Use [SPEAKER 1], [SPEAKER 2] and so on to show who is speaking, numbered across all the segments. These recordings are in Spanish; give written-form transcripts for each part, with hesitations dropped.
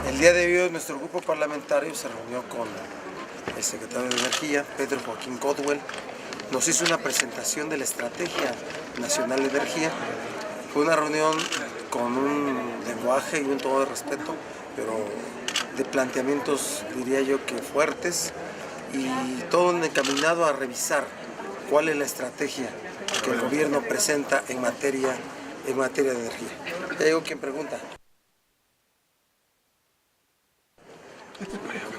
[SPEAKER 1] El día de hoy nuestro grupo parlamentario se reunió con el secretario de Energía, Pedro Joaquín Codwell. Nos hizo una presentación de la Estrategia Nacional de Energía. Fue una reunión con un lenguaje y un tono de respeto, pero de planteamientos, diría yo, que fuertes, y todo encaminado a revisar cuál es la estrategia que el gobierno presenta en materia de energía. Ya llegó quien pregunta.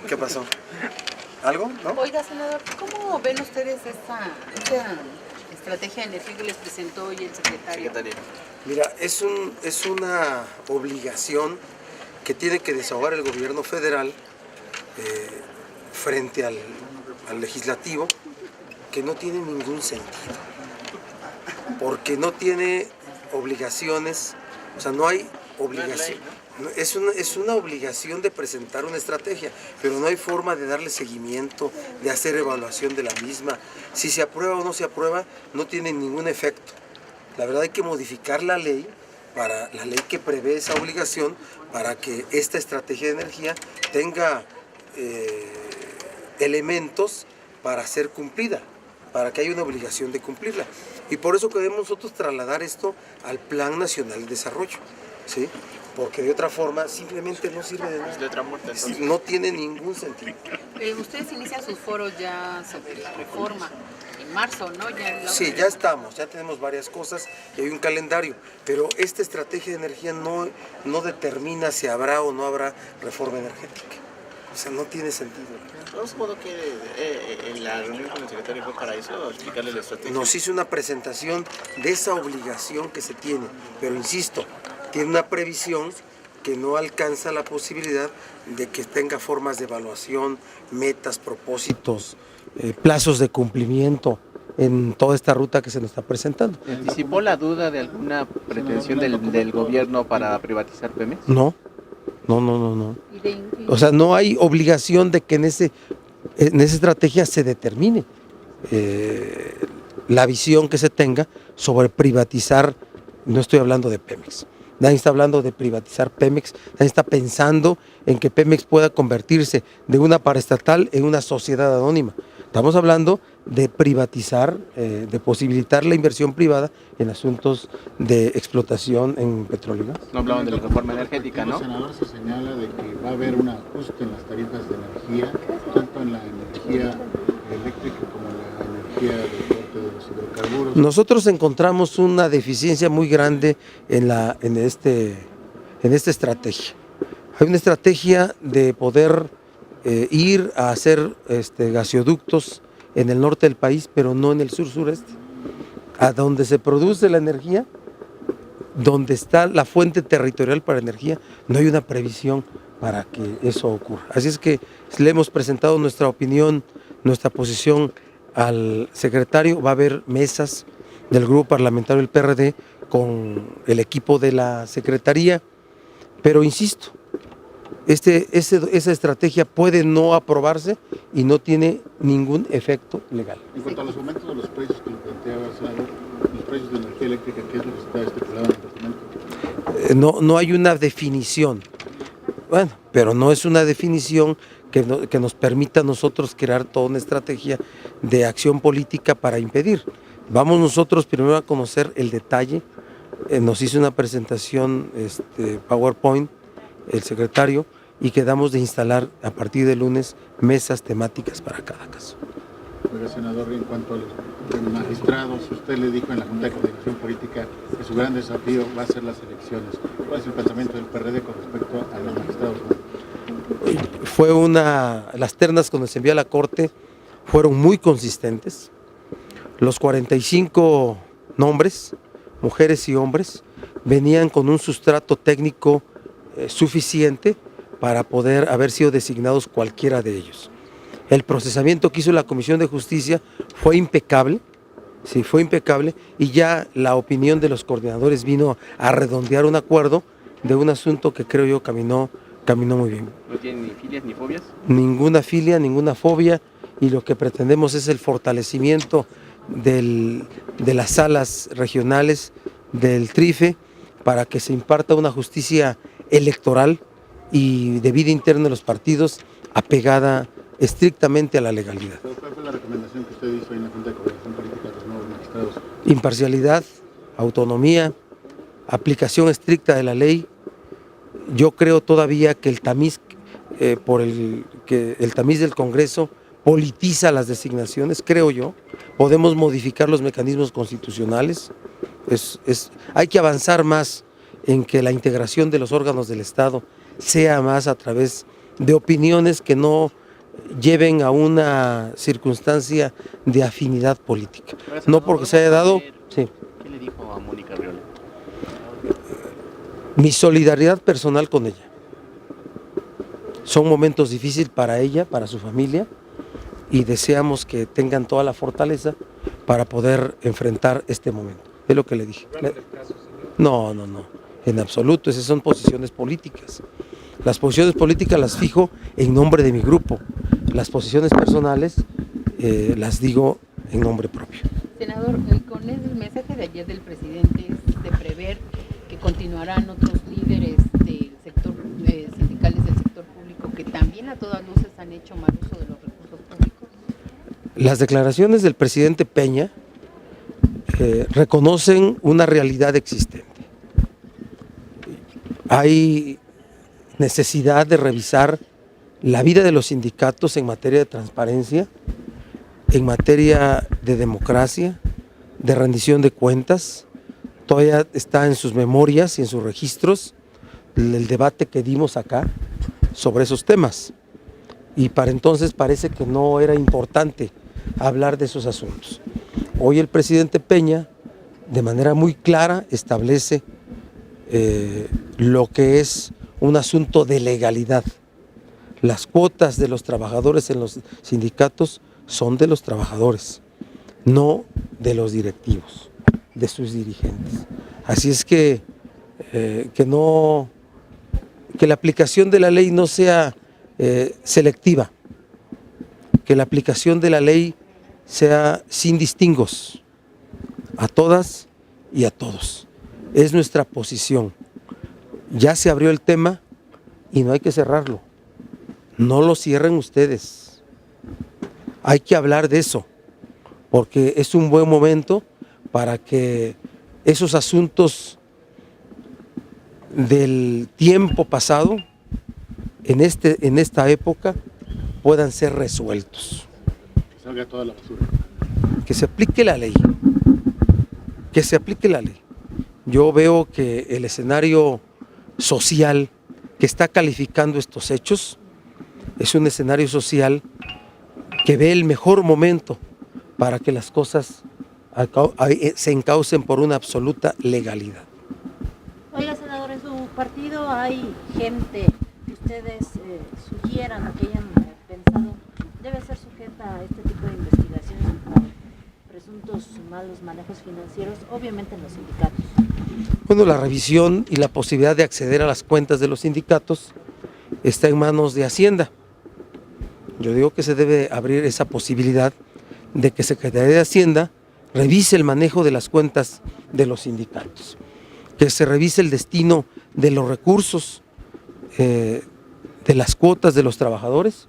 [SPEAKER 1] ¿Qué pasó? ¿Algo? ¿No?
[SPEAKER 2] Oiga, senador, ¿cómo ven ustedes esta estrategia de energía que les presentó hoy el secretario?
[SPEAKER 1] Mira, es una obligación que tiene que desahogar el gobierno federal frente al legislativo, que no tiene ningún sentido, porque no tiene obligaciones, o sea, no hay obligación. Es una obligación de presentar una estrategia, pero no hay forma de darle seguimiento, de hacer evaluación de la misma. Si se aprueba o no se aprueba, no tiene ningún efecto. La verdad, hay que modificar la ley que prevé esa obligación, para que esta estrategia de energía tenga elementos para ser cumplida, para que haya una obligación de cumplirla. Y por eso queremos nosotros trasladar esto al Plan Nacional de Desarrollo, ¿sí? Porque de otra forma simplemente no sirve de nada. No tiene ningún sentido.
[SPEAKER 2] Ustedes inician sus foros ya sobre la reforma en marzo, ¿no?
[SPEAKER 1] Sí, ya estamos, ya tenemos varias cosas y hay un calendario, pero esta estrategia de energía no determina si habrá o no habrá reforma energética. O sea, no tiene sentido.
[SPEAKER 3] ¿No supongo que en la reunión con el secretario fue para eso, explicarle la estrategia?
[SPEAKER 1] Nos hizo una presentación de esa obligación que se tiene, pero insisto, tiene una previsión que no alcanza la posibilidad de que tenga formas de evaluación, metas, propósitos, plazos de cumplimiento en toda esta ruta que se nos está presentando.
[SPEAKER 4] ¿Anticipó la duda de alguna pretensión del gobierno para privatizar Pemex?
[SPEAKER 1] No. O sea, no hay obligación de que en esa estrategia se determine la visión que se tenga sobre privatizar. No estoy hablando de Pemex. Nadie está hablando de privatizar Pemex, nadie está pensando en que Pemex pueda convertirse de una paraestatal en una sociedad anónima. Estamos hablando de privatizar, de posibilitar la inversión privada en asuntos de explotación en petróleo y gas.
[SPEAKER 4] No hablaban de la reforma energética, ¿no?
[SPEAKER 5] El senador se señala de que va a haber un ajuste en las tarifas de energía, tanto en la energía eléctrica como en la energía del corte de los hidrocarburos.
[SPEAKER 1] Nosotros encontramos una deficiencia muy grande en esta estrategia. Hay una estrategia de poder ir a hacer gasoductos en el norte del país, pero no en el sur-sureste. A donde se produce la energía, donde está la fuente territorial para energía, no hay una previsión para que eso ocurra. Así es que le hemos presentado nuestra opinión, nuestra posición al secretario. Va a haber mesas del grupo parlamentario del PRD con el equipo de la Secretaría, pero insisto, esa estrategia puede no aprobarse y no tiene ningún efecto legal.
[SPEAKER 5] En cuanto a los aumentos de los precios que lo planteaba, senador, los precios de energía eléctrica, ¿qué es lo que está estipulado en el documento?
[SPEAKER 1] No hay una definición, bueno, pero no es una definición que nos permita a nosotros crear toda una estrategia de acción política para impedir. Vamos nosotros primero a conocer el detalle. Nos hizo una presentación PowerPoint el secretario, y quedamos de instalar a partir de lunes mesas temáticas para cada caso.
[SPEAKER 5] Oiga, senador, en cuanto a los magistrados, usted le dijo en la Junta de Coordinación Política que su gran desafío va a ser las elecciones. ¿Cuál es el pensamiento del PRD con respecto a los magistrados? Las ternas cuando se envió a la Corte fueron muy consistentes. Los 45 nombres, mujeres y hombres, venían con un sustrato técnico suficiente para poder haber sido designados cualquiera de ellos. El procesamiento que hizo la Comisión de Justicia fue impecable, sí, fue impecable, y ya la opinión de los coordinadores vino a redondear un acuerdo de un asunto que creo yo caminó muy bien.
[SPEAKER 4] ¿No tienen ni filias ni fobias?
[SPEAKER 1] Ninguna filia, ninguna fobia, y lo que pretendemos es el fortalecimiento de las salas regionales del TRIFE para que se imparta una justicia electoral y de vida interna de los partidos apegada estrictamente a la legalidad.
[SPEAKER 6] ¿Cuál fue la recomendación que usted hizo en la Junta de Coordinación Política de los nuevos magistrados?
[SPEAKER 1] Imparcialidad, autonomía, aplicación estricta de la ley. Yo creo todavía que el tamiz el tamiz del Congreso politiza las designaciones, creo yo. Podemos modificar los mecanismos constitucionales. Hay que avanzar más en que la integración de los órganos del Estado sea más a través de opiniones que no lleven a una circunstancia de afinidad política. No porque se haya dado... Sí.
[SPEAKER 4] ¿Qué le dijo a Mónica Riola?
[SPEAKER 1] Mi solidaridad personal con ella. Son momentos difíciles para ella, para su familia, y deseamos que tengan toda la fortaleza para poder enfrentar este momento. Es lo que le dije. No, en absoluto, esas son posiciones políticas. Las posiciones políticas las fijo en nombre de mi grupo. Las posiciones personales las digo en nombre propio.
[SPEAKER 2] Senador, con el mensaje de ayer del presidente de prever que continuarán otros líderes del sector sindicales del sector público que también a todas luces han hecho mal uso de los recursos públicos.
[SPEAKER 1] Las declaraciones del presidente Peña reconocen una realidad existente. Hay necesidad de revisar la vida de los sindicatos en materia de transparencia, en materia de democracia, de rendición de cuentas. Todavía está en sus memorias y en sus registros el debate que dimos acá sobre esos temas. Y para entonces parece que no era importante hablar de esos asuntos. Hoy el presidente Peña, de manera muy clara, establece lo que es un asunto de legalidad. Las cuotas de los trabajadores en los sindicatos son de los trabajadores, no de los directivos, de sus dirigentes. Así es que la aplicación de la ley no sea selectiva, que la aplicación de la ley sea sin distingos, a todas y a todos. Es nuestra posición. Ya se abrió el tema y no hay que cerrarlo. No lo cierren ustedes. Hay que hablar de eso, porque es un buen momento para que esos asuntos del tiempo pasado, en esta época, puedan ser resueltos.
[SPEAKER 6] Salga toda la basura.
[SPEAKER 1] Que se aplique la ley. Que se aplique la ley. Yo veo que el escenario social que está calificando estos hechos es un escenario social que ve el mejor momento para que las cosas se encaucen por una absoluta legalidad.
[SPEAKER 7] Oiga, senador, en su partido hay gente que ustedes sugieran o que hayan pensado debe ser sujeta a este tipo de investigaciones por presuntos malos manejos financieros, obviamente en los sindicatos.
[SPEAKER 1] Bueno, la revisión y la posibilidad de acceder a las cuentas de los sindicatos está en manos de Hacienda. Yo digo que se debe abrir esa posibilidad de que Secretaría de Hacienda revise el manejo de las cuentas de los sindicatos, que se revise el destino de los recursos, de las cuotas de los trabajadores.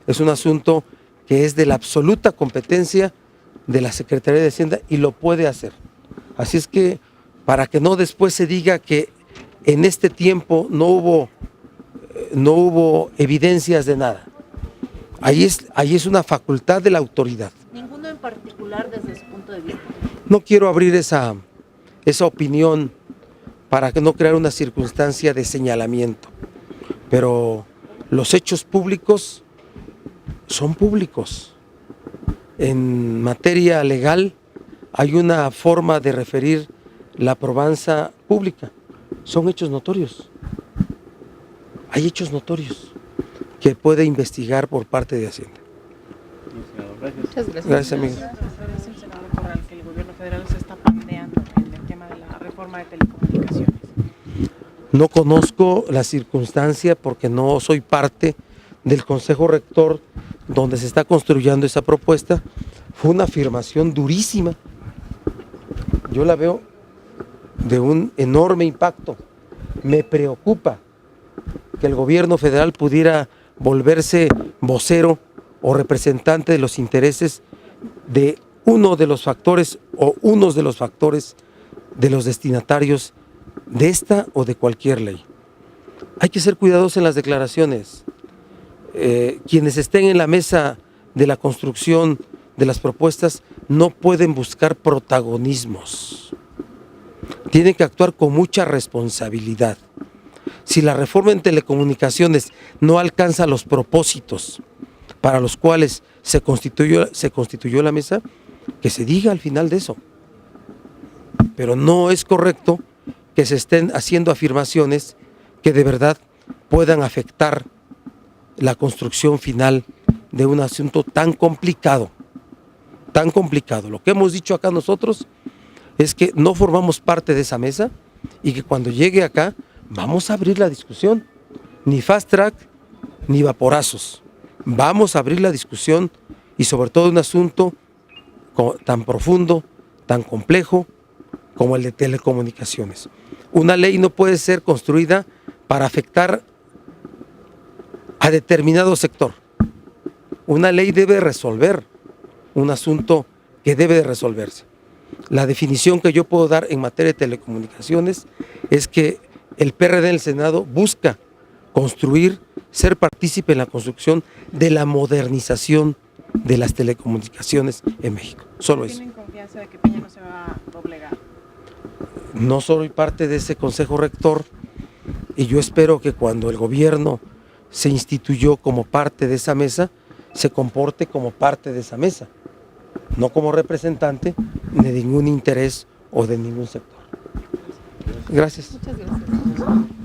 [SPEAKER 1] Es un asunto que es de la absoluta competencia de la Secretaría de Hacienda y lo puede hacer. Así es que para que no después se diga que en este tiempo no hubo evidencias de nada. Ahí es una facultad de la autoridad.
[SPEAKER 7] ¿Ninguno en particular desde su punto de vista?
[SPEAKER 1] No quiero abrir esa opinión para no crear una circunstancia de señalamiento, pero los hechos públicos son públicos. En materia legal hay una forma de referir la probanza pública. Son hechos notorios. Hay hechos notorios que puede investigar por parte de Hacienda.
[SPEAKER 2] Muchas gracias.
[SPEAKER 1] Gracias, amigo.
[SPEAKER 8] Es el senador Corral que el gobierno federal se está pandeando en el tema de la reforma de telecomunicaciones.
[SPEAKER 1] No conozco la circunstancia porque no soy parte del Consejo Rector donde se está construyendo esa propuesta. Fue una afirmación durísima. Yo la veo de un enorme impacto. Me preocupa que el gobierno federal pudiera volverse vocero o representante de los intereses de uno de los factores o unos de los factores de los destinatarios de esta o de cualquier ley. Hay que ser cuidadosos en las declaraciones. Quienes estén en la mesa de la construcción de las propuestas no pueden buscar protagonismos. Tienen que actuar con mucha responsabilidad. Si la reforma en telecomunicaciones no alcanza los propósitos para los cuales se constituyó la mesa, que se diga al final de eso. Pero no es correcto que se estén haciendo afirmaciones que de verdad puedan afectar la construcción final de un asunto tan complicado, tan complicado. Lo que hemos dicho acá nosotros es que no formamos parte de esa mesa y que cuando llegue acá vamos a abrir la discusión, ni fast track ni vaporazos. Vamos a abrir la discusión y sobre todo un asunto tan profundo, tan complejo como el de telecomunicaciones. Una ley no puede ser construida para afectar a determinado sector. Una ley debe resolver un asunto que debe de resolverse. La definición que yo puedo dar en materia de telecomunicaciones es que el PRD en el Senado busca construir, ser partícipe en la construcción de la modernización de las telecomunicaciones en México. Solo eso.
[SPEAKER 8] ¿Tienen confianza de que Peña no se va a doblegar?
[SPEAKER 1] No soy parte de ese Consejo Rector y yo espero que cuando el gobierno se instituyó como parte de esa mesa, se comporte como parte de esa mesa, no como representante de ningún interés o de ningún sector. Gracias.
[SPEAKER 2] Muchas gracias.